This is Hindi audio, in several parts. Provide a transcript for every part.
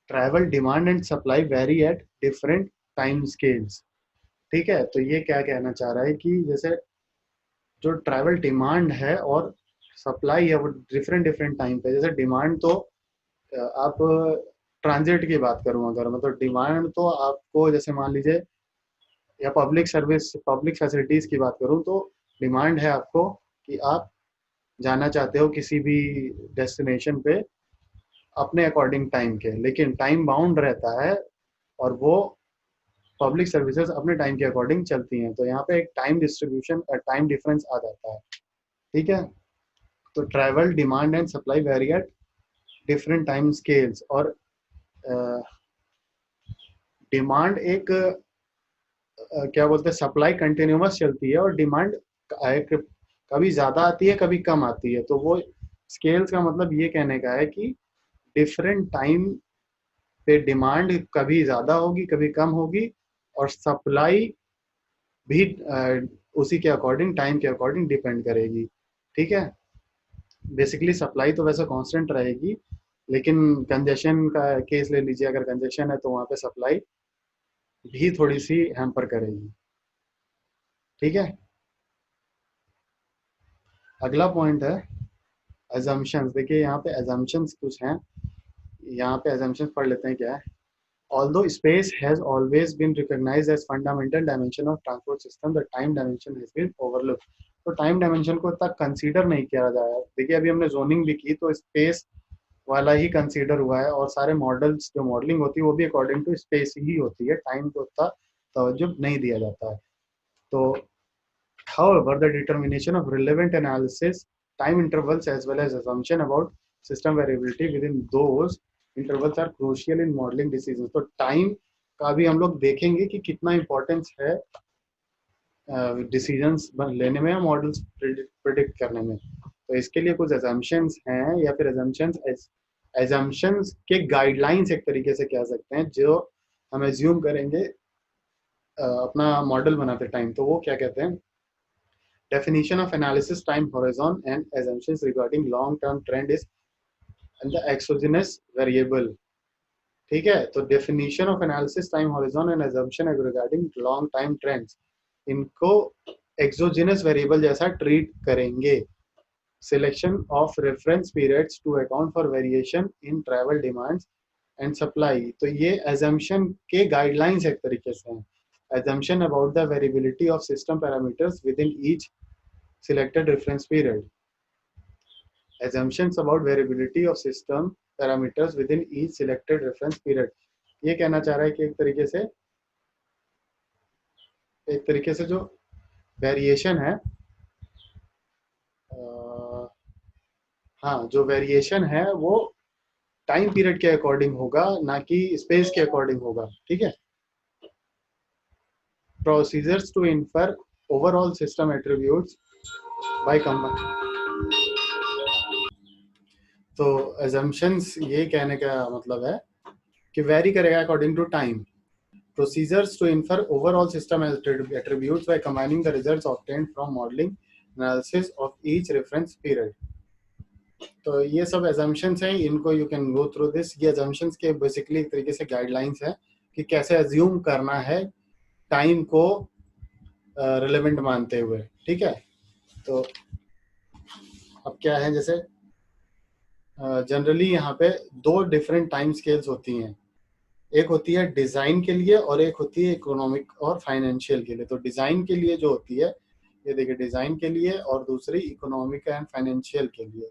Travel demand and supply very at different time scales. ठीक है, तो ये क्या कहना चाह रहा है कि जैसे जो ट्रैवल डिमांड है और सप्लाई है वो डिफरेंट डिफरेंट टाइम पे। जैसे डिमांड तो आप ट्रांजिट की बात करूं अगर मैं, तो डिमांड तो आपको जैसे मान लीजिए, या पब्लिक सर्विस पब्लिक फैसिलिटीज की बात करूं तो डिमांड है आपको कि आप जाना चाहते हो किसी भी डेस्टिनेशन पे अपने अकॉर्डिंग टाइम के, लेकिन टाइम बाउंड रहता है और वो पब्लिक सर्विसेज अपने टाइम के अकॉर्डिंग चलती हैं। तो यहाँ पे एक टाइम डिस्ट्रीब्यूशन टाइम डिफरेंस आ जाता है। ठीक है, तो travel demand and supply very at different time scales. और डिमांड एक क्या बोलते हैं, सप्लाई कंटिन्यूअस चलती है और डिमांड कभी ज्यादा आती है कभी कम आती है। तो वो स्केल्स का मतलब ये कहने का है कि डिफरेंट टाइम पे डिमांड कभी ज्यादा होगी कभी कम होगी, और सप्लाई भी उसी के अकॉर्डिंग टाइम के अकॉर्डिंग डिपेंड करेगी। ठीक है, बेसिकली सप्लाई तो वैसे कांस्टेंट रहेगी, लेकिन कंजेशन का केस ले लीजिए, अगर कंजेशन है तो वहां पे सप्लाई भी थोड़ी सी हैम्पर करेगी। ठीक है, अगला पॉइंट है एजम्पशंस। देखिए यहाँ पे एजम्पशंस कुछ हैं, यहाँ पे एजम्पशंस पढ़ लेते हैं क्या है। Although space has always been recognized as fundamental dimension of transport system, the time dimension has been overlooked. तो टाइम डायमेंशन को तक कंसीडर नहीं किया जाए। देखिए अभी हमने जोनिंग भी की तो स्पेस वाला ही कंसीडर हुआ है, और सारे मॉडल्स जो मॉडलिंग होती है वो भी अकॉर्डिंग टू स्पेस ही होती है, टाइम को उतना तवज्जो नहीं दिया जाता है। तो however, the determination of relevant analysis, time intervals as well as assumption about system variability within those intervals are crucial in modeling decisions. तो टाइम का भी हम लोग देखेंगे कि कितना इंपॉर्टेंस है डिसीजंस लेने में, मॉडल्स प्रिडिक्ट करने में। तो इसके लिए कुछ एजम्पशंस हैं, या फिर एजम्पशंस के गाइडलाइंस एक तरीके से कह सकते हैं, जो हम एज्यूम करेंगे अपना मॉडल बनाते टाइम। तो वो क्या कहते हैं, definition of analysis time horizon and assumptions regarding long term trend is and the exogenous variable। ठीक है, तो definition of analysis time horizon and assumption regarding long time trends, इनको exogenous variable जैसा ट्रीट करेंगे। selection of reference periods to account for variation in travel demands and supply, तो ये assumption के guidelines एक तरीके से हैं। assumption about the variability of system parameters within each selected reference period, assumptions about variability of system parameters within each selected reference period। ये कहना चाह रहा है कि एक तरीके से जो वेरिएशन है, हाँ जो वेरिएशन है वो टाइम पीरियड के अकॉर्डिंग होगा, ना कि स्पेस के अकॉर्डिंग होगा। ठीक है, procedures to infer overall system attributes by combine. तो assumptions ये कहने का मतलब है कि वेरी करेगा according to time. Procedures to infer overall system attributes by combining the results obtained from modeling analysis of each reference period। तो ये सब assumptions हैं, इनको you can go through this। ये assumptions के basically एक तरीके से guidelines हैं कि कैसे assume करना है टाइम को relevant मानते हुए। ठीक है, तो अब क्या है, जैसे जनरली यहाँ पे दो डिफरेंट टाइम स्केल्स होती हैं, एक होती है डिजाइन के लिए और एक होती है इकोनॉमिक और फाइनेंशियल के लिए। तो डिजाइन के लिए जो होती है, ये देखिए डिजाइन के लिए, और दूसरी इकोनॉमिक एंड फाइनेंशियल के लिए।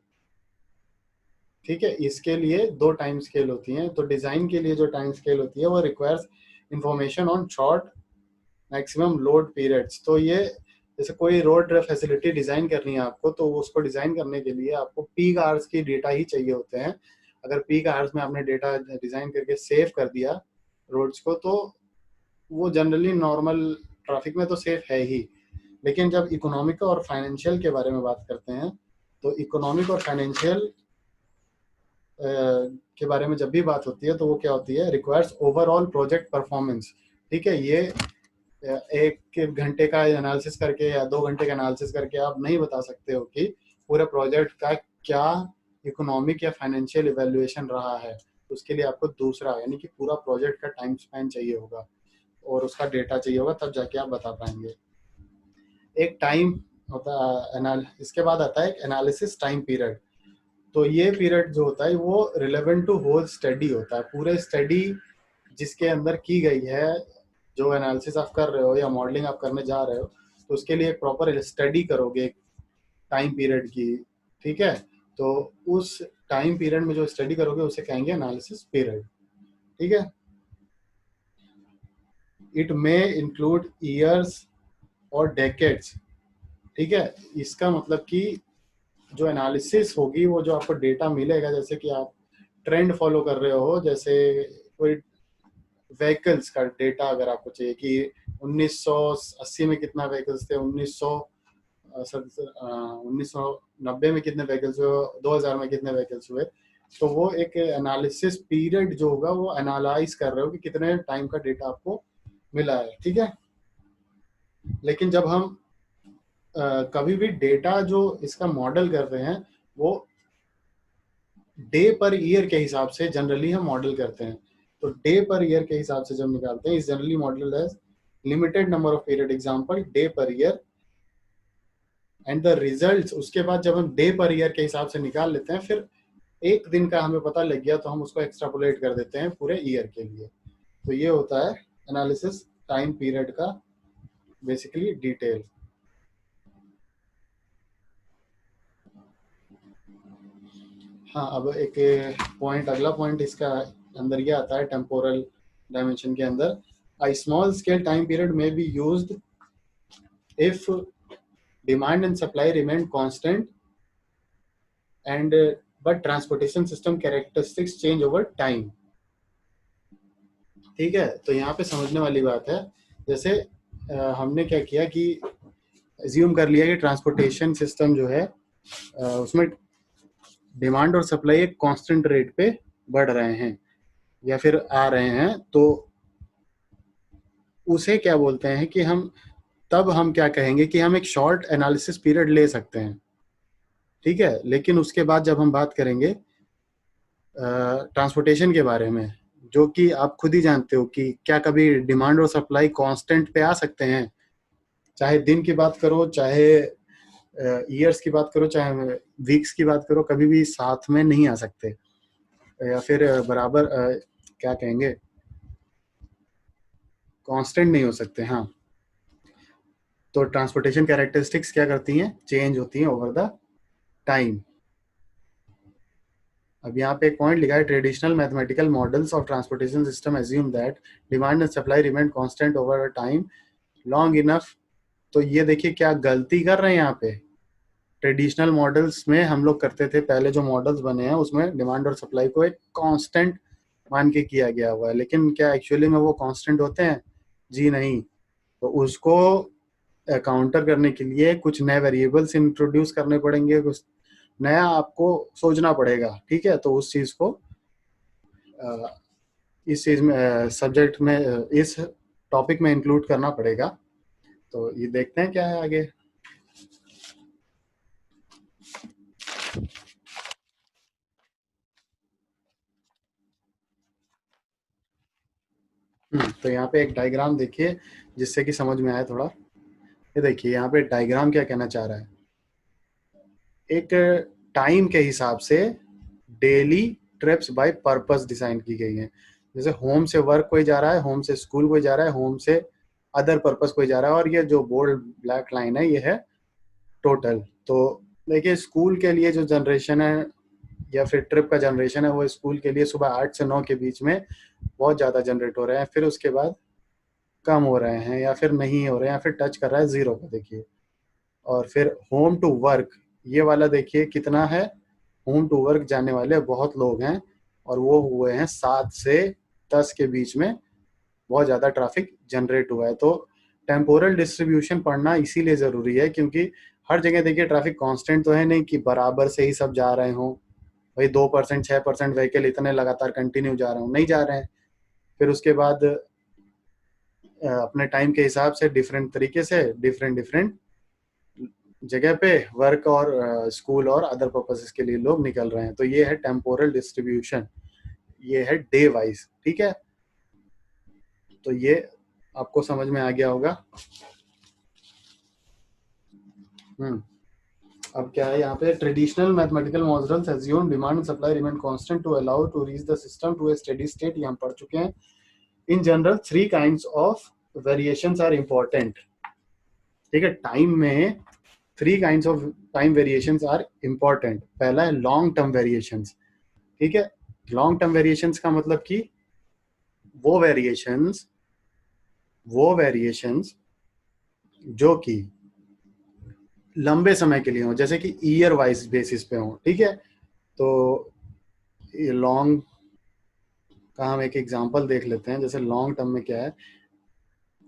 ठीक है, इसके लिए दो टाइम स्केल होती हैं। तो डिजाइन के लिए जो टाइम स्केल होती है वो requires information on short maximum load periods. तो ये जैसे कोई रोड फैसिलिटी डिजाइन करनी है आपको, तो उसको डिजाइन करने के लिए आपको पीक आवर्स की डेटा ही चाहिए होते हैं। अगर पीक आवर्स में आपने डेटा डिजाइन करके सेव कर दिया रोड्स को, तो वो जनरली नॉर्मल ट्रैफिक में तो सेफ है ही। लेकिन जब इकोनॉमिक और फाइनेंशियल के बारे में बात करते हैं, तो इकोनॉमिक और फाइनेंशियल के बारे में जब भी बात होती है तो वो क्या होती है, रिक्वायर्स ओवरऑल प्रोजेक्ट परफॉर्मेंस। ठीक है, ये एक घंटे का एनालिसिस करके या 2 घंटे का एनालिसिस करके आप नहीं बता सकते हो कि पूरे प्रोजेक्ट का क्या इकोनॉमिक या फाइनेंशियल इवैल्यूएशन रहा है। उसके लिए आपको दूसरा यानी कि पूरा प्रोजेक्ट का टाइम स्पैन चाहिए होगा और उसका डेटा चाहिए होगा, तब जाके आप बता पाएंगे। एक टाइम होता है, इसके बाद आता है एक एनालिसिस टाइम पीरियड। तो ये पीरियड जो होता है वो रिलेवेंट टू होल स्टडी होता है, पूरे स्टडी जिसके अंदर की गई है, जो एनालिसिस आप कर रहे हो या मॉडलिंग आप करने जा रहे हो, तो उसके लिए एक प्रॉपर स्टडी करोगे टाइम पीरियड की, ठीक है। तो उस टाइम पीरियड में जो स्टडी करोगे उसे कहेंगे एनालिसिस पीरियड, ठीक है। इट मे इंक्लूड ईयर्स और डेकेड्स, ठीक है। इसका मतलब कि जो एनालिसिस होगी, वो जो आपको डेटा मिलेगा, जैसे कि आप ट्रेंड फॉलो कर रहे हो, जैसे कोई व्हीकल्स का डेटा अगर आपको चाहिए कि 1980 में कितना व्हीकल्स थे, 1990 में कितने व्हीकल्स हुए, 2000 में कितने व्हीकल्स हुए, तो वो एक एनालिसिस पीरियड जो होगा वो एनालाइज कर रहे हो कि कितने टाइम का डेटा आपको मिला है, ठीक है। लेकिन जब हम कभी भी डेटा जो इसका मॉडल कर रहे हैं वो डे पर ईयर के हिसाब से जनरली हम मॉडल करते हैं। तो डे पर ईयर के हिसाब से जब निकालते हैं, इस generally model as limited number of period, example day per year, and the results. उसके बाद जब हम डे पर ईयर के हिसाब से निकाल लेते हैं, फिर एक दिन का हमें पता लग गया तो हम उसको एक्सट्रापोलेट कर देते हैं पूरे ईयर के लिए। तो ये होता है एनालिसिस टाइम पीरियड का बेसिकली डिटेल। हाँ, अब एक पॉइंट, अगला पॉइंट इसका अंदर ये आता है टेम्पोरल डायमेंशन के अंदर। A small scale time period may be used if demand and supply remain constant and but transportation system characteristics change over time, ठीक है। तो यहाँ पे समझने वाली बात है, जैसे हमने क्या किया कि एज्यूम कर लिया कि ट्रांसपोर्टेशन सिस्टम जो है उसमें डिमांड और सप्लाई एक कांस्टेंट रेट पे बढ़ रहे हैं या फिर आ रहे हैं, तो उसे क्या बोलते हैं कि हम क्या कहेंगे कि हम एक शॉर्ट एनालिसिस पीरियड ले सकते हैं, ठीक है। लेकिन उसके बाद जब हम बात करेंगे ट्रांसपोर्टेशन के बारे में, जो कि आप खुद ही जानते हो कि क्या कभी डिमांड और सप्लाई कांस्टेंट पे आ सकते हैं, चाहे दिन की बात करो, चाहे ईयर्स की बात करो, चाहे वीक्स की बात करो, कभी भी साथ में नहीं आ सकते या फिर बराबर क्या कहेंगे, कांस्टेंट नहीं हो सकते। हाँ, तो ट्रांसपोर्टेशन कैरेक्टरिस्टिक्स क्या करती हैं, चेंज होती हैं ओवर द टाइम। अब यहाँ पे एक पॉइंट लिखा है, traditional mathematical models of transportation system assume that demand and supply remain constant over time long enough. तो ये देखिए क्या गलती कर रहे हैं यहाँ पे। ट्रेडिशनल मॉडल्स में हम लोग करते थे, पहले जो मॉडल्स बने हैं उसमें डिमांड और सप्लाई को एक कांस्टेंट मान के किया गया हुआ है, लेकिन क्या एक्चुअली में वो कांस्टेंट होते हैं? जी नहीं। तो उसको काउंटर करने के लिए कुछ नए वेरिएबल्स इंट्रोड्यूस करने पड़ेंगे, कुछ नया आपको सोचना पड़ेगा, ठीक है। तो उस चीज को इस चीज में सब्जेक्ट में इस टॉपिक में इंक्लूड करना पड़ेगा। तो ये देखते हैं क्या है आगे। तो यहाँ पे एक डायग्राम देखिए जिससे कि समझ में आए थोड़ा। ये देखिए यहाँ पे डायग्राम क्या कहना चाह रहा है, एक टाइम के हिसाब से daily trips by purpose design की गई है। जैसे होम से वर्क कोई जा रहा है, होम से स्कूल कोई जा रहा है, होम से अदर पर्पस कोई जा रहा है, और ये जो बोल्ड ब्लैक लाइन है ये है टोटल। तो देखिए स्कूल के लिए जो जनरेशन है या फिर ट्रिप का जनरेशन है, वो स्कूल के लिए सुबह 8 से 9 के बीच में बहुत ज़्यादा जनरेट हो रहे हैं, फिर उसके बाद कम हो रहे हैं या फिर नहीं हो रहे हैं या फिर टच कर रहा है जीरो को, देखिए। और फिर होम टू वर्क, ये वाला देखिए कितना है, होम टू वर्क जाने वाले बहुत लोग हैं और वो हुए हैं 7 से 10 के बीच में, बहुत ज़्यादा ट्रैफिक जनरेट हुआ है। तो टेम्पोरल डिस्ट्रीब्यूशन पढ़ना इसीलिए ज़रूरी है क्योंकि हर जगह देखिए ट्रैफिक कांस्टेंट तो है नहीं कि बराबर से ही सब जा रहे हों, भाई 2% 6% व्हीकल इतने लगातार कंटिन्यू जा रहे हों, नहीं जा रहे हैं। फिर उसके बाद अपने टाइम के हिसाब से डिफरेंट तरीके से डिफरेंट डिफरेंट जगह पे वर्क और स्कूल और अदर पर्पसेस के लिए लोग निकल रहे हैं। तो ये है टेम्पोरल डिस्ट्रीब्यूशन। ये है डे वाइज, ठीक है। तो ये आपको समझ में आ गया होगा। अब क्या है यहाँ पे, traditional mathematical models assume demand and supply remain constant to allow to reach the system to a steady state, ये हम पढ़ चुके हैं। In general three kinds of variations are important, ठीक है। टाइम में three kinds of time variations are important. पहला है लॉन्ग टर्म वेरिएशंस, ठीक है। लॉन्ग टर्म वेरिएशंस का मतलब कि वो वेरिएशंस जो कि लंबे समय के लिए हो, जैसे कि ईयर वाइज बेसिस पे हो, ठीक है। तो ये लॉन्ग का हम एक एग्जांपल देख लेते हैं। जैसे लॉन्ग टर्म में क्या है,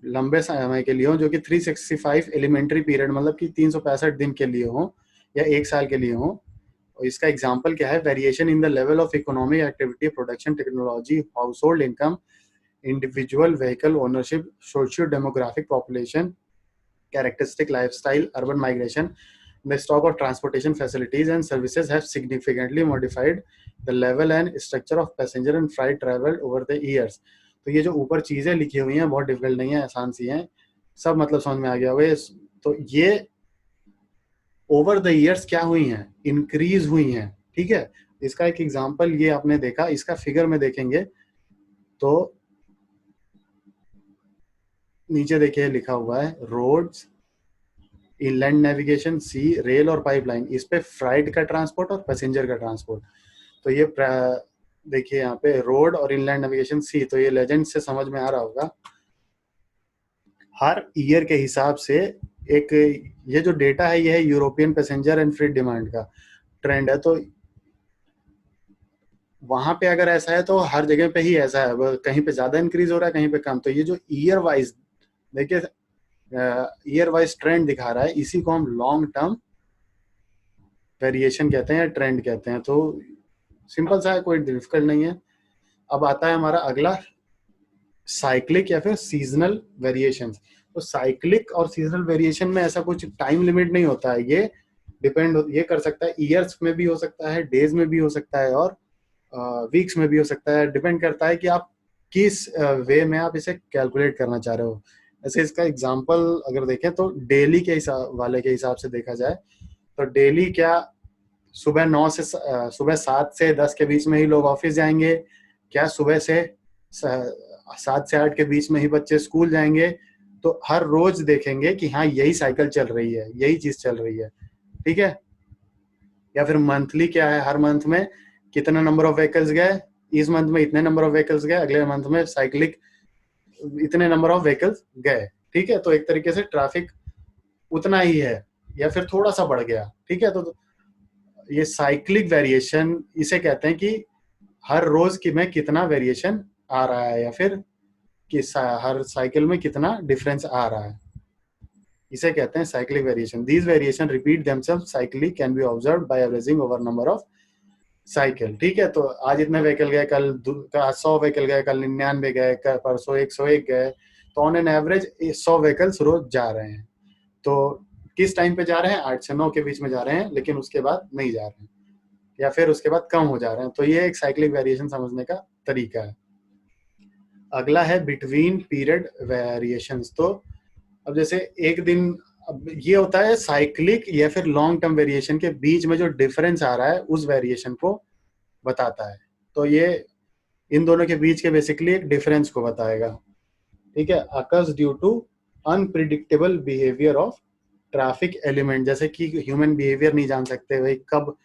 लंबे समय के लिए हो, जो कि 365 एलिमेंट्री पीरियड, मतलब कि 365 दिन के लिए हो या एक साल के लिए हो। और इसका एग्जांपल क्या है, variation in the level of economic activity, production, technology, house hold income, individual vehicle ownership, socio demographic population characteristic lifestyle, urban migration, the stock of transportation facilities and services have significantly modified the level and structure of passenger and freight travel over the years. तो ये जो ऊपर चीजें लिखी हुई हैं बहुत डिफिकल्ट नहीं है, आसान सी हैं, सब मतलब समझ में आ गया होगा। तो ये ओवर द ईयर्स क्या हुई हैं, इंक्रीज हुई हैं, ठीक है। इसका एक एग्जांपल ये आपने देखा, इसका फिगर में देखेंगे तो नीचे देखिए लिखा हुआ है रोड्स, इनलैंड नेविगेशन, सी, रेल और पाइपलाइन। इस पे फ्राइट का ट्रांसपोर्ट और पैसेंजर का ट्रांसपोर्ट। तो ये देखिए यहाँ पे रोड और इनलैंड नेविगेशन सी, तो ये लेजेंड से समझ में आ रहा होगा। हर ईयर के हिसाब से एक ये जो डेटा है ये है यूरोपियन पैसेंजर एंड फ्रीट डिमांड का ट्रेंड है। तो वहां पे अगर ऐसा है तो हर जगह पे ही ऐसा है, कहीं पे ज्यादा इंक्रीज हो रहा है, कहीं पे कम। तो ये जो ईयर वाइज देखिए ईयर वाइज ट्रेंड दिखा रहा है, इसी को हम लॉन्ग टर्म वेरिएशन कहते हैं या ट्रेंड कहते हैं। तो सिंपल सा है, कोई डिफिकल्ट नहीं है। अब आता है हमारा अगला, साइक्लिक या फिर सीजनल वेरिएशन। तो साइक्लिक और सीजनल वेरिएशन में ऐसा कुछ टाइम लिमिट नहीं होता है, ये ये कर सकता है, ईयर्स में भी हो सकता है, डेज में भी हो सकता है और वीक्स में भी हो सकता है। डिपेंड करता है कि आप किस वे में आप इसे कैलकुलेट करना चाह रहे हो। ऐसे इसका एग्जांपल अगर देखें तो डेली के हिसाब से देखा जाए तो डेली क्या सुबह 7 से 10 के बीच में ही लोग ऑफिस जाएंगे, क्या सुबह से 7 से 8 के बीच में ही बच्चे स्कूल जाएंगे। तो हर रोज देखेंगे कि हाँ यही साइकिल चल रही है, यही चीज चल रही है, ठीक है। या फिर मंथली क्या है, हर मंथ में कितना नंबर ऑफ व्हीकल्स गए, इस मंथ में इतने नंबर ऑफ व्हीकल्स गए, अगले मंथ में साइक्लिक इतने नंबर ऑफ व्हीकल्स गए, ठीक है। तो एक तरीके से ट्रैफिक उतना ही है या फिर थोड़ा सा बढ़ गया, ठीक है। तो ये साइक्लिक वेरिएशन इसे कहते हैं कि हर रोज की में कितना वेरिएशन आ रहा है या फिर कि हर साइकिल में कितना डिफरेंस आ रहा है, इसे कहते हैं cyclic variation. These variation repeat themselves cyclic can be observed bye averaging over number of cycle, ठीक है। तो आज इतने व्हीकल गए, कल 100 व्हीकल गए, कल 99 गए, परसों 101 गए। तो ऑन एन एवरेज 100 व्हीकल्स रोज जा रहे हैं। तो किस टाइम पे जा रहे हैं, 8 से 9 के बीच में जा रहे हैं, लेकिन उसके बाद नहीं जा रहे हैं या फिर उसके बाद कम हो जा रहे हैं। तो ये एक साइक्लिक वेरिएशन समझने का तरीका है। अगला है बिटवीन पीरियड वेरिएशंस। तो अब जैसे एक दिन, अब ये होता है साइक्लिक या फिर लॉन्ग टर्म वेरिएशन के बीच में जो डिफरेंस आ रहा है उस वेरिएशन को बताता है। तो ये इन दोनों के बीच के बेसिकली एक डिफरेंस को बताएगा, ठीक है। Occurs due to unpredictable behaviour of traffic element, जैसे कि ह्यूमन बिहेवियर नहीं जान सकते भाई कब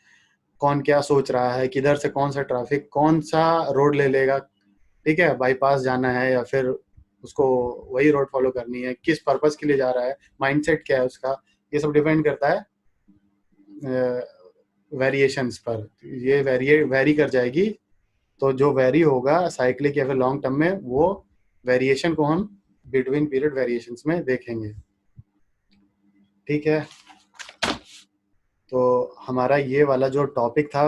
कौन क्या सोच रहा है, किधर से कौन सा ट्रैफिक कौन सा रोड ले लेगा, ठीक है। बाईपास जाना है या फिर उसको वही रोड फॉलो करनी है, किस पर्पस के लिए जा रहा है, माइंडसेट क्या है उसका, ये सब डिपेंड करता है वेरिएशंस पर। ये वेरी कर जाएगी। तो जो वेरी होगा साइक्लिक या फिर लॉन्ग टर्म में, वो वेरिएशन को हम बिटवीन पीरियड वेरिएशंस में देखेंगे, ठीक है। तो हमारा ये वाला जो टॉपिक था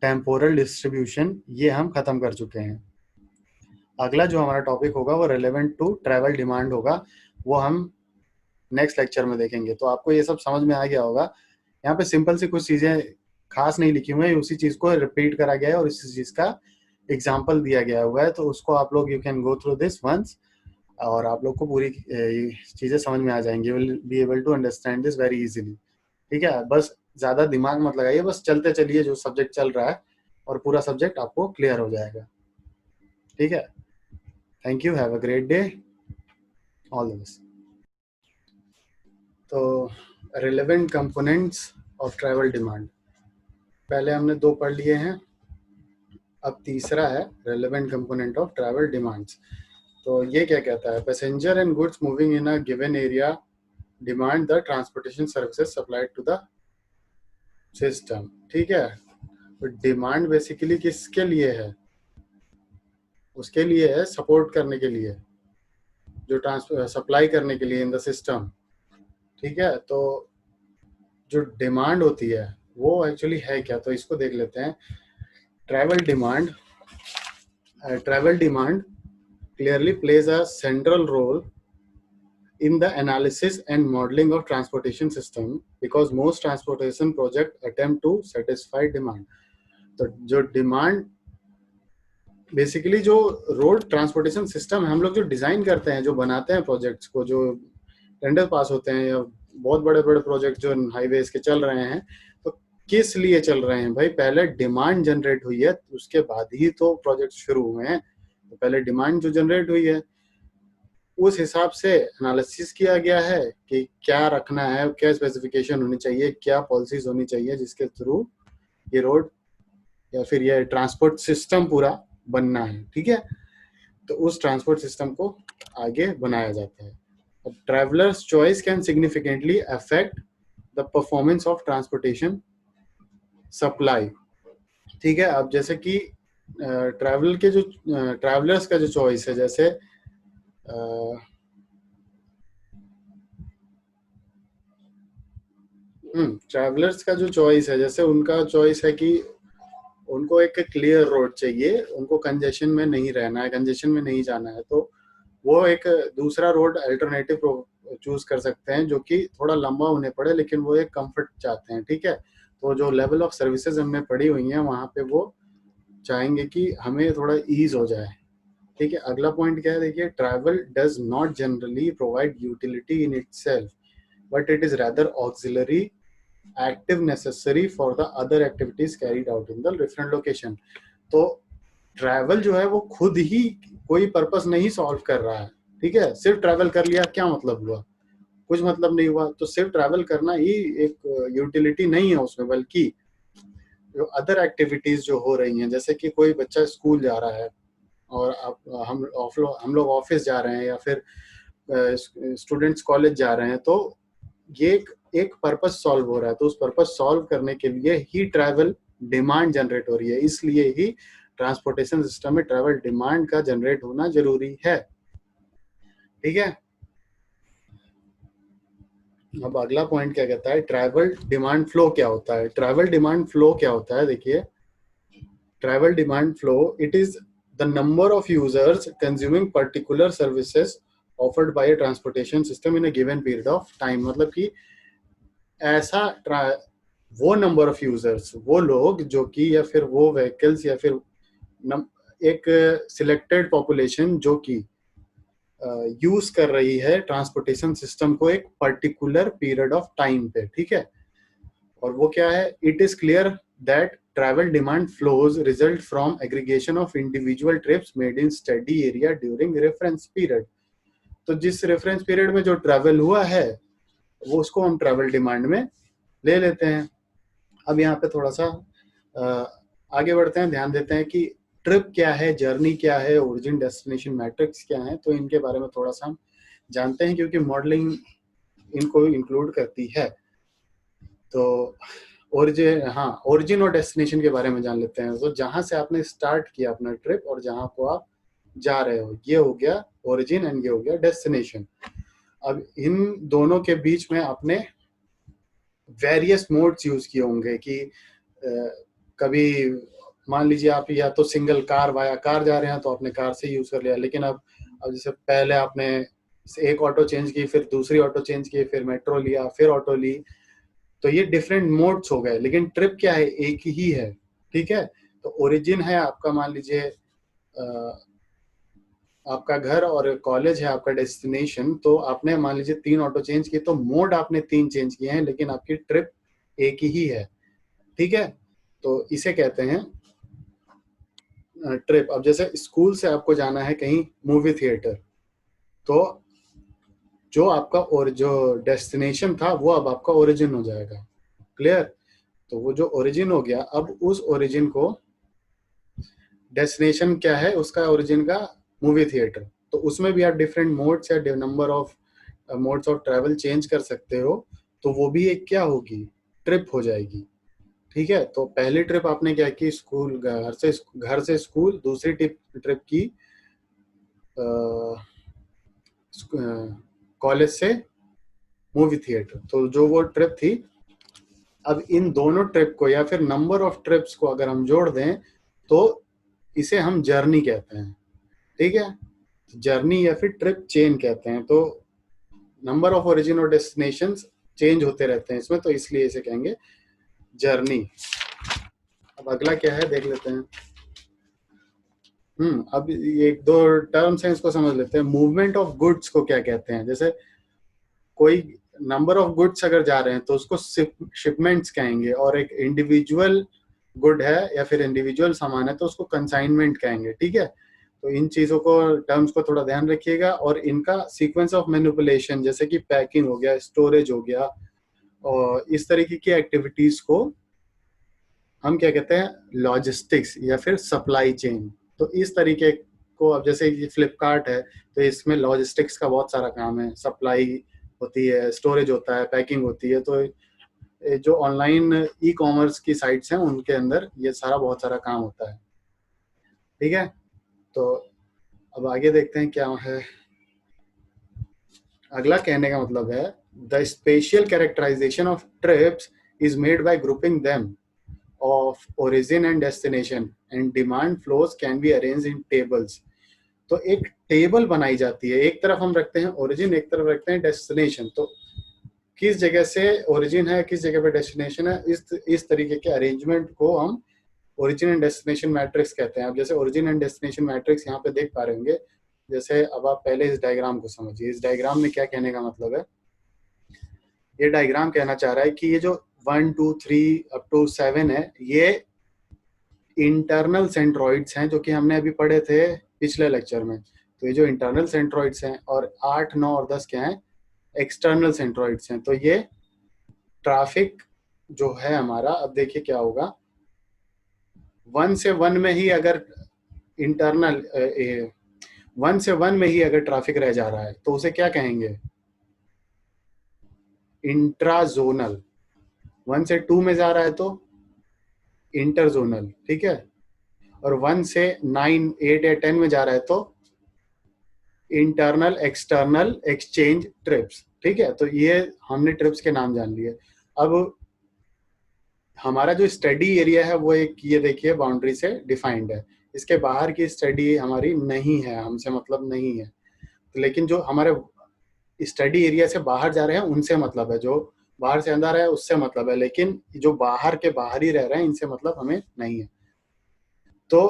टेम्पोरल डिस्ट्रीब्यूशन, ये हम खत्म कर चुके हैं। अगला जो हमारा टॉपिक होगा वो रिलेवेंट टू ट्रैवल डिमांड होगा, वो हम नेक्स्ट लेक्चर में देखेंगे। तो आपको ये सब समझ में आ गया होगा। यहाँ पे सिंपल सी कुछ चीजें खास नहीं लिखी हुई है, उसी चीज को रिपीट करा गया है और इसी चीज का एग्जाम्पल दिया गया हुआ है, तो उसको आप लोग you can go through this once, और आप लोग को पूरी चीजें समझ में आ जाएंगी, will be able to understand this very easily. ठीक है, बस ज्यादा दिमाग मत लगाइए, बस चलते चलिए जो सब्जेक्ट चल रहा है, और पूरा सब्जेक्ट आपको क्लियर हो जाएगा। ठीक है, thank you, have a great day, all the best. तो relevant components of travel demand, पहले हमने 2 पढ़ लिए हैं, अब तीसरा है relevant component of travel demands. तो ये क्या कहता है, passenger and goods moving in a given area demand the transportation services supplied to the system. ठीक है, तो डिमांड बेसिकली किसके लिए है, उसके लिए है सपोर्ट करने के लिए, जो सप्लाई करने के लिए इन द सिस्टम। ठीक है, तो जो डिमांड होती है वो एक्चुअली है क्या, तो इसको देख लेते हैं। Travel demand clearly plays a central role in the analysis and modeling of transportation system because most transportation project attempt to satisfy demand। तो जो डिमांड बेसिकली जो रोड ट्रांसपोर्टेशन सिस्टम है, हम लोग जो डिजाइन करते हैं, जो बनाते हैं प्रोजेक्ट्स को, जो टेंडर पास होते हैं या बहुत बड़े बड़े प्रोजेक्ट जो हाईवेज के चल रहे हैं, तो किस लिए चल रहे हैं भाई, पहले डिमांड जनरेट हुई है, उसके बाद ही तो प्रोजेक्ट शुरू हुए हैं। तो पहले डिमांड जो जनरेट हुई है उस हिसाब से एनालिसिस किया गया है कि क्या रखना है, क्या स्पेसिफिकेशन होनी चाहिए, क्या पॉलिसीज होनी चाहिए जिसके थ्रू ये रोड या फिर ये ट्रांसपोर्ट सिस्टम पूरा बनना है। ठीक है, तो उस ट्रांसपोर्ट सिस्टम को आगे बनाया जाता है। अब travellers choice can significantly affect the performance of transportation supply. ठीक है, अब जैसे कि ट्रैवलर्स का जो चॉइस है, जैसे ट्रैवलर्स का जो चॉइस है, जैसे उनका चॉइस है कि उनको एक क्लियर रोड चाहिए, उनको कंजेशन में नहीं रहना है, कंजेशन में नहीं जाना है, तो वो एक दूसरा रोड अल्टरनेटिव चूज कर सकते हैं जो कि थोड़ा लंबा उन्हें पड़े, लेकिन वो एक कंफर्ट चाहते हैं। ठीक है, तो जो लेवल ऑफ सर्विसेज हमने पढ़ी हुई हैं वहां पे वो चाहेंगे कि हमें थोड़ा ईज हो जाए। ठीक है, अगला पॉइंट क्या है, देखिए, travel does not generally provide utility in itself but it is rather auxiliary active necessary for the other activities carried out in the different location. तो ट्रैवल जो है वो खुद ही कोई पर्पस नहीं सॉल्व कर रहा है। ठीक है, सिर्फ ट्रैवल कर लिया क्या मतलब हुआ, कुछ मतलब नहीं हुआ। तो सिर्फ ट्रैवल करना ही एक यूटिलिटी नहीं है उसमें, बल्कि जो अदर एक्टिविटीज जो हो रही हैं, जैसे कि कोई बच्चा स्कूल जा रहा है और हम लोग ऑफिस जा रहे हैं या फिर स्टूडेंट्स कॉलेज जा रहे हैं, तो ये एक पर्पस सॉल्व हो रहा है। तो उस पर्पस सॉल्व करने के लिए ही ट्रैवल डिमांड जनरेट हो रही है, इसलिए ही ट्रांसपोर्टेशन सिस्टम में ट्रैवल डिमांड का जनरेट होना जरूरी है। ठीक है, अब अगला पॉइंट क्या कहता है, ट्रैवल डिमांड फ्लो क्या होता है। ट्रैवल डिमांड फ्लो क्या होता है, देखिए, travel demand flow, it is the number of users consuming particular services offered by transportation system in a given period of time. मतलब कि ऐसा वो नंबर ऑफ यूजर्स, वो लोग जो कि, या फिर वो व्हीकल्स, या फिर एक सिलेक्टेड पॉपुलेशन जो कि यूज कर रही है ट्रांसपोर्टेशन सिस्टम को एक पर्टिकुलर पीरियड ऑफ टाइम पे। ठीक है, और वो क्या है, it is clear that travel demand flows result from aggregation of individual trips made in study area during reference period. तो जिस रेफरेंस पीरियड में जो ट्रैवल हुआ है वो उसको हम ट्रैवल डिमांड में ले लेते हैं। अब यहाँ पे थोड़ा सा आगे बढ़ते हैं, ध्यान देते हैं कि ट्रिप क्या है, जर्नी क्या है, ओरिजिन डेस्टिनेशन मैट्रिक्स क्या है, तो इनके बारे में थोड़ा सा हम जानते हैं क्योंकि मॉडलिंग इनको इंक्लूड करती है। तो ओरिजिन और डेस्टिनेशन के बारे में जान लेते हैं। तो जहां से आपने स्टार्ट किया अपना ट्रिप और जहां को आप जा रहे हो, ये हो गया ओरिजिन एंड ये हो गया डेस्टिनेशन। अब इन दोनों के बीच में आपने वेरियस मोड्स यूज किए होंगे कि कभी मान लीजिए आप या तो सिंगल कार वाया कार जा रहे हैं तो आपने कार से यूज कर लिया, लेकिन अब जैसे पहले आपने एक ऑटो चेंज की, फिर दूसरी ऑटो चेंज की, फिर मेट्रो लिया, फिर ऑटो ली, तो ये डिफरेंट मोड्स हो गए, लेकिन ट्रिप क्या है, एक ही है। ठीक है, तो ओरिजिन है आपका, मान लीजिए आपका घर, और कॉलेज है आपका डेस्टिनेशन। तो आपने मान लीजिए 3 ऑटो चेंज किए, तो मोड आपने 3 चेंज किए हैं, लेकिन आपकी ट्रिप एक ही है। ठीक है, तो इसे कहते हैं ट्रिप। अब जैसे स्कूल से आपको जाना है कहीं मूवी थिएटर, तो जो आपका और जो डेस्टिनेशन था वो अब आपका ओरिजिन हो जाएगा। क्लियर? तो वो जो ओरिजिन हो गया, अब उस ओरिजिन को, डेस्टिनेशन क्या है उसका ओरिजिन का, मूवी थिएटर, तो उसमें भी आप डिफरेंट मोड्स या number of modes of travel change कर सकते हो। तो वो भी एक क्या होगी, ट्रिप हो जाएगी। ठीक है, तो पहली ट्रिप आपने क्या की, स्कूल, घर से स्कूल। दूसरी ट्रिप ट्रिप की कॉलेज से मूवी थिएटर। तो जो वो ट्रिप थी, अब इन दोनों ट्रिप को या फिर नंबर ऑफ ट्रिप्स को अगर हम जोड़ दें, तो इसे हम जर्नी कहते हैं। ठीक है, जर्नी या फिर ट्रिप चेन कहते हैं। तो नंबर ऑफ ओरिजिन और डेस्टिनेशन चेंज होते रहते हैं इसमें, तो इसलिए इसे कहेंगे जर्नी। अब अगला क्या है देख लेते हैं। अब ये एक दो टर्म्स हैं, इसको समझ लेते हैं। मूवमेंट ऑफ गुड्स को क्या कहते हैं? जैसे कोई नंबर ऑफ गुड्स अगर जा रहे हैं तो उसको शिपमेंट्स कहेंगे, और एक इंडिविजुअल गुड है या फिर इंडिविजुअल सामान है तो उसको कंसाइनमेंट कहेंगे। ठीक है, तो इन चीजों को, टर्म्स को थोड़ा ध्यान रखिएगा, और इनका सीक्वेंस ऑफ मैनिपुलेशन, जैसे कि पैकिंग हो गया, स्टोरेज हो गया, और इस तरीके की एक्टिविटीज को हम क्या कहते हैं, लॉजिस्टिक्स या फिर सप्लाई चेन। तो इस तरीके को, अब जैसे ये फ्लिपकार्ट है तो इसमें लॉजिस्टिक्स का बहुत सारा काम है, सप्लाई होती है, स्टोरेज होता है, पैकिंग होती है। तो ये जो ऑनलाइन ई कॉमर्स की साइट्स हैं उनके अंदर ये सारा बहुत सारा काम होता है। ठीक है, तो अब आगे देखते हैं क्या है। अगला कहने का मतलब है, the spatial characterization of trips is made by grouping them of origin and destination and demand flows can be arranged in tables। तो एक टेबल बनाई जाती है, एक तरफ हम रखते हैं ओरिजिन, एक तरफ रखते हैं डेस्टिनेशन। तो किस जगह से ओरिजिन है, किस जगह पे डेस्टिनेशन है, इस तरीके के अरेंजमेंट को हम ओरिजिन एंड डेस्टिनेशन मैट्रिक्स कहते हैं। अब जैसे ओरिजिन एंड डेस्टिनेशन मैट्रिक्स यहाँ पे देख पा रहे होंगे। जैसे अब आप पहले इस डायग्राम को समझिए। इस डायग्राम में क्या कहने का मतलब है, ये डायग्राम कहना चाह रहा है कि ये जो 1 2 3 अप टू 7 है, ये इंटरनल सेंट्रॉइड्स हैं, जो कि हमने अभी पढ़े थे पिछले लेक्चर में। तो ये जो इंटरनल सेंट्रॉइड्स हैं, और 8 9 और 10 क्या हैं, एक्सटर्नल सेंट्रॉइड्स हैं। तो ये ट्रैफिक जो है हमारा, अब देखिए क्या होगा, 1 से 1 में ही अगर इंटरनल 1 से 1 में ही अगर ट्रैफिक रह जा रहा है तो उसे क्या कहेंगे, इंट्राजोनल। 1 से 2 में जा रहा है तो इंटरजोनल। ठीक है, और 1 से 9 8 या 10 में जा रहा है तो इंटरनल एक्सटर्नल एक्सचेंज ट्रिप्स। ठीक है, तो ये हमने ट्रिप्स के नाम जान लिए। अब हमारा जो स्टडी एरिया है वो एक, ये देखिए, बाउंड्री से डिफाइंड है। इसके बाहर की स्टडी हमारी नहीं है, हमसे मतलब नहीं है। तो लेकिन जो हमारे स्टडी एरिया से बाहर जा रहे हैं उनसे मतलब है, जो बाहर से अंदर है उससे मतलब है, लेकिन जो बाहर के बाहर ही रह रहे हैं इनसे मतलब हमें नहीं है। तो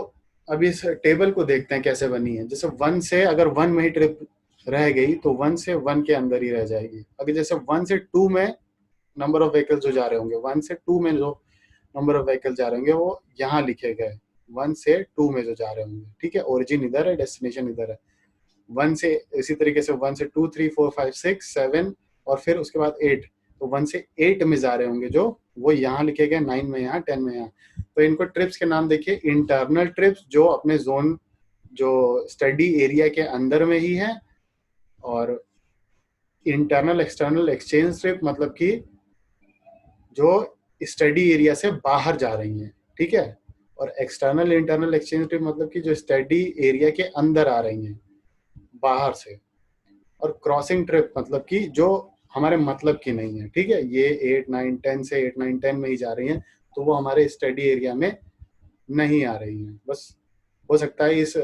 अब इस टेबल को देखते हैं कैसे बनी है। जैसे 1 से अगर 1 में ही ट्रिप रह गई तो 1 से 1 के अंदर ही रह जाएगी। अगर जैसे 1 से 2 में नंबर ऑफ व्हीकल्स जो जा रहे होंगे, 1 से 2 में जो नंबर ऑफ व्हीकल जा रहे होंगे वो यहाँ लिखे गए, 1 से 2 में जो जा रहे होंगे। ठीक है, ओरिजिन इधर है, डेस्टिनेशन इधर है। 1 से, इसी तरीके से 1 से 2 3 4 5 6 7 और फिर उसके बाद 8। तो 1 से 8 में जा रहे होंगे जो, वो यहाँ लिखे गए, 9 में यहाँ, 10 में यहाँ। तो इनको ट्रिप्स के नाम देखिए, इंटरनल ट्रिप्स जो अपने जोन, जो स्टडी एरिया के अंदर में ही है, और इंटरनल एक्सटर्नल एक्सचेंज ट्रिप मतलब कि जो स्टडी एरिया से बाहर जा रही हैं। ठीक है, और एक्सटर्नल इंटरनल एक्सचेंज ट्रिप मतलब कि जो स्टडी एरिया के अंदर आ रही हैं बाहर से। और क्रॉसिंग ट्रिप मतलब कि जो हमारे मतलब की नहीं है। ठीक है, ये 8 9 10 से 8 9 10 में ही जा रही हैं, तो वो हमारे स्टडी एरिया में नहीं आ रही हैं। बस हो सकता है इस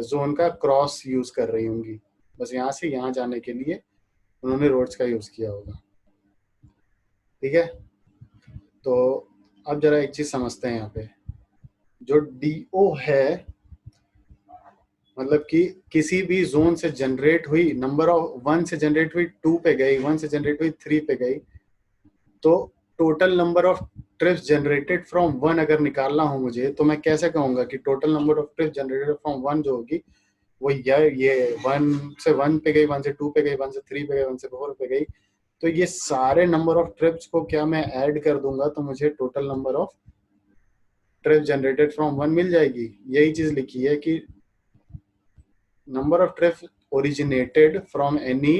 जोन का क्रॉस यूज कर रही होंगी, बस यहाँ से यहाँ जाने के लिए उन्होंने रोड्स का यूज किया होगा। ठीक है, तो अब जरा एक चीज समझते हैं यहाँ पे। जो DO है, मतलब कि किसी भी जोन से जनरेट हुई, नंबर ऑफ 1 से जनरेट हुई 2 पे गई, 1 से जनरेट हुई 3 पे गई, तो total number of trips generated from 1 अगर निकालना हो मुझे, तो मैं कैसे कहूंगा कि total number of trips generated from 1 जो होगी वो ये 1 से 1 पे गई, 1 से 2 पे गई, 1 से 3 पे गई, 1 से 4 पे गई, तो ये सारे नंबर ऑफ ट्रिप्स को क्या मैं ऐड कर दूंगा तो मुझे total number of trips generated from 1 मिल जाएगी। यही चीज लिखी है कि number of trips originated from any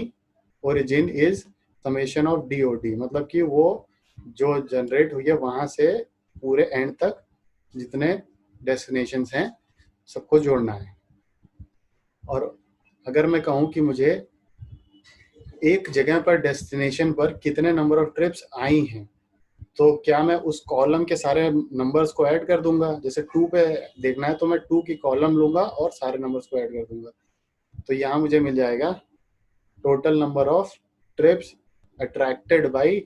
origin is summation of DOD, मतलब कि वो जो जनरेट हुई है वहां से पूरे एंड तक जितने डेस्टिनेशंस हैं सबको जोड़ना है। और अगर मैं कहूं कि मुझे एक जगह पर डेस्टिनेशन पर कितने नंबर ऑफ ट्रिप्स आई हैं, तो क्या मैं उस कॉलम के सारे नंबर्स को ऐड कर दूंगा। जैसे 2 पे देखना है तो मैं 2 की कॉलम लूंगा और सारे नंबर्स को ऐड कर दूंगा, तो यहाँ मुझे मिल जाएगा total number of trips attracted by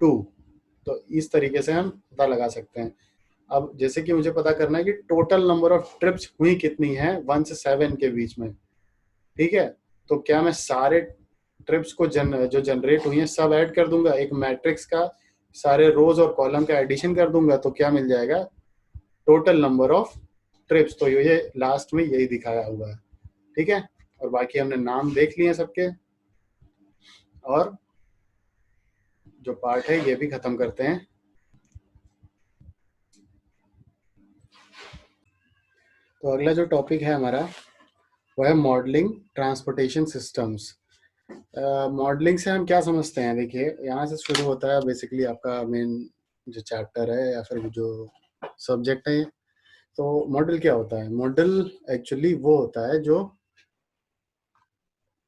2। तो इस तरीके से हम पता लगा सकते हैं। अब जैसे कि मुझे पता करना है कि टोटल नंबर ऑफ ट्रिप्स हुई कितनी है 1 से 7 के बीच में, ठीक है, तो क्या मैं सारे ट्रिप्स को जो जनरेट हुई हैं सब ऐड कर दूंगा, एक मैट्रिक्स का सारे रोज और कॉलम का एडिशन कर दूंगा, तो क्या मिल जाएगा टोटल नंबर ऑफ ट्रिप्स। तो ये लास्ट में यही दिखाया हुआ है, ठीक है। और बाकी हमने नाम देख लिए सबके, और जो पार्ट है ये भी खत्म करते हैं। तो अगला जो टॉपिक है हमारा वो है मॉडलिंग ट्रांसपोर्टेशन सिस्टम्स। मॉडलिंग से हम क्या समझते हैं, देखिए यहाँ से शुरू होता है बेसिकली आपका मेन जो चैप्टर है या फिर जो सब्जेक्ट है। तो मॉडल क्या होता है? मॉडल एक्चुअली वो होता है जो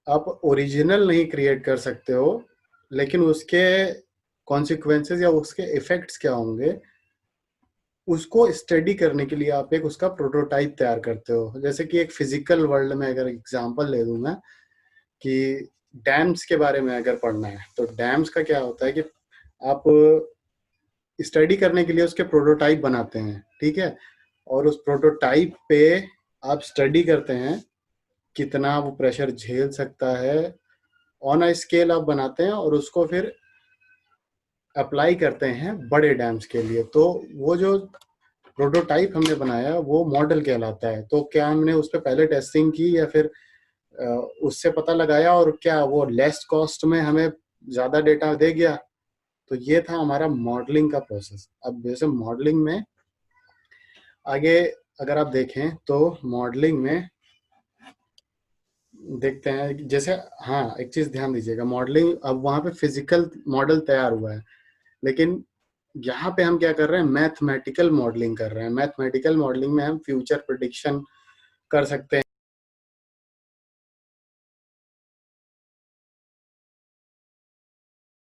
आप ओरिजिनल नहीं क्रिएट कर सकते हो, लेकिन उसके कॉन्सिक्वेंसेस या उसके इफेक्ट्स क्या होंगे उसको स्टडी करने के लिए आप एक उसका प्रोटोटाइप तैयार करते हो। जैसे कि एक फिजिकल वर्ल्ड में अगर एग्जांपल ले दूं मैं, कि डैम्स के बारे में अगर पढ़ना है, तो डैम्स का क्या होता है कि आप स्टडी करने के लिए उसके प्रोटोटाइप बनाते हैं, ठीक है, और उस प्रोटोटाइप पे आप स्टडी करते हैं कितना वो प्रेशर झेल सकता है, ऑन अ स्केल आप बनाते हैं और उसको फिर अप्लाई करते हैं बड़े डैम्स के लिए। तो वो जो प्रोटोटाइप हमने बनाया वो मॉडल कहलाता है। तो क्या हमने उस पर पहले टेस्टिंग की या फिर उससे पता लगाया और क्या वो लेस कॉस्ट में हमें ज्यादा डेटा दे गया, तो ये था हमारा मॉडलिंग का प्रोसेस। अब जैसे मॉडलिंग में आगे अगर आप देखें तो मॉडलिंग में देखते हैं जैसे, हाँ एक चीज ध्यान दीजिएगा, मॉडलिंग अब वहां पे फिजिकल मॉडल तैयार हुआ है, लेकिन यहाँ पे हम क्या कर रहे हैं, मैथमेटिकल मॉडलिंग कर रहे हैं। मैथमेटिकल मॉडलिंग में हम फ्यूचर प्रिडिक्शन कर सकते हैं।